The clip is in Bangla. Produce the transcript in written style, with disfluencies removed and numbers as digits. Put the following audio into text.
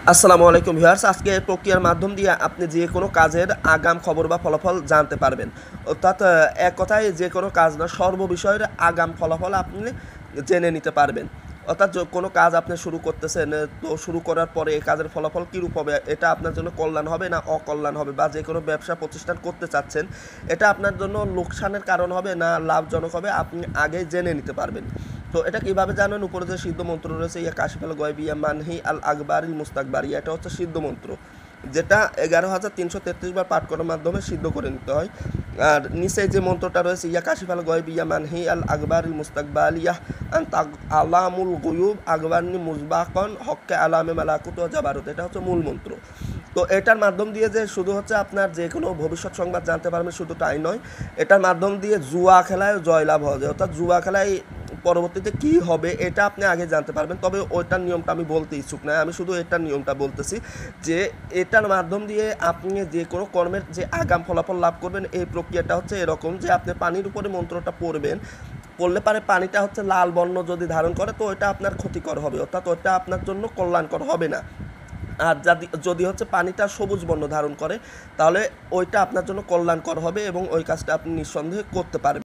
আসসালামু আলাইকুম ভিউয়ার্স, আজকে এই প্রক্রিয়ার মাধ্যম দিয়ে আপনি যে কোনো কাজের আগাম খবর বা ফলাফল জানতে পারবেন। অর্থাৎ এক কথায় যে কোনো কাজ না, সর্ববিষয়ের আগাম ফলাফল আপনি জেনে নিতে পারবেন। অর্থাৎ কোনো কাজ আপনি শুরু করতেছেন, তো শুরু করার পরে এই কাজের ফলাফল কীরূপ হবে, এটা আপনার জন্য কল্যাণ হবে না অকল্যাণ হবে, বা যে কোনো ব্যবসা প্রতিষ্ঠান করতে চাচ্ছেন এটা আপনার জন্য লোকসানের কারণ হবে না লাভজনক হবে, আপনি আগেই জেনে নিতে পারবেন। তো এটা কিভাবে জানেন? উপরে যে সিদ্ধ মন্ত্র রয়েছে, ইয়া কাশিফাল গয়বিয়া মানহি আল আকবরিল মুস্তাকবার, এটা হচ্ছে সিদ্ধ মন্ত্র, যেটা 11,333 বার পাঠ করার মাধ্যমে সিদ্ধ করে নিতে হয়। আর নিচে যে মন্ত্রটা রয়েছে, ইয়া কাশিফাল গয়বিয়া মানহি আল আকবরিল মুস্তাকবাল ইয়াহ আন্তা আলামুল গুয়ুব আকবরনি মুজবাকন হক্কে আলামে মালাকুত ও জাবারুত, এটা হচ্ছে মূল মন্ত্র। তো এটার মাধ্যম দিয়ে যে শুধু হচ্ছে আপনার যে কোনো ভবিষ্যৎ সংবাদ জানতে পারবেন, শুধু তাই নয়, এটার মাধ্যম দিয়ে জুয়া খেলায় জয়লাভ হওয়া যায়। অর্থাৎ জুয়া খেলায় পরবর্তীতে কী হবে এটা আপনি আগে জানতে পারবেন। তবে ওইটার নিয়মটা আমি বলতে ইচ্ছুক নয়, আমি শুধু এটার নিয়মটা বলতেছি যে এটার মাধ্যম দিয়ে আপনি যে কোনো কর্মের যে আগাম ফলাফল লাভ করবেন, এই প্রক্রিয়াটা হচ্ছে এরকম যে আপনি পানির উপরে মন্ত্রটা পড়বেন, পড়লে পারে পানিটা হচ্ছে লাল বর্ণ যদি ধারণ করে তো ওইটা আপনার ক্ষতিকর হবে, অর্থাৎ ওইটা আপনার জন্য কল্যাণকর হবে না। আর যদি যদি হচ্ছে পানিটা সবুজ বর্ণ ধারণ করে তাহলে ওইটা আপনার জন্য কল্যাণকর হবে এবং ওই কাজটা আপনি নিঃসন্দেহে করতে পারবেন।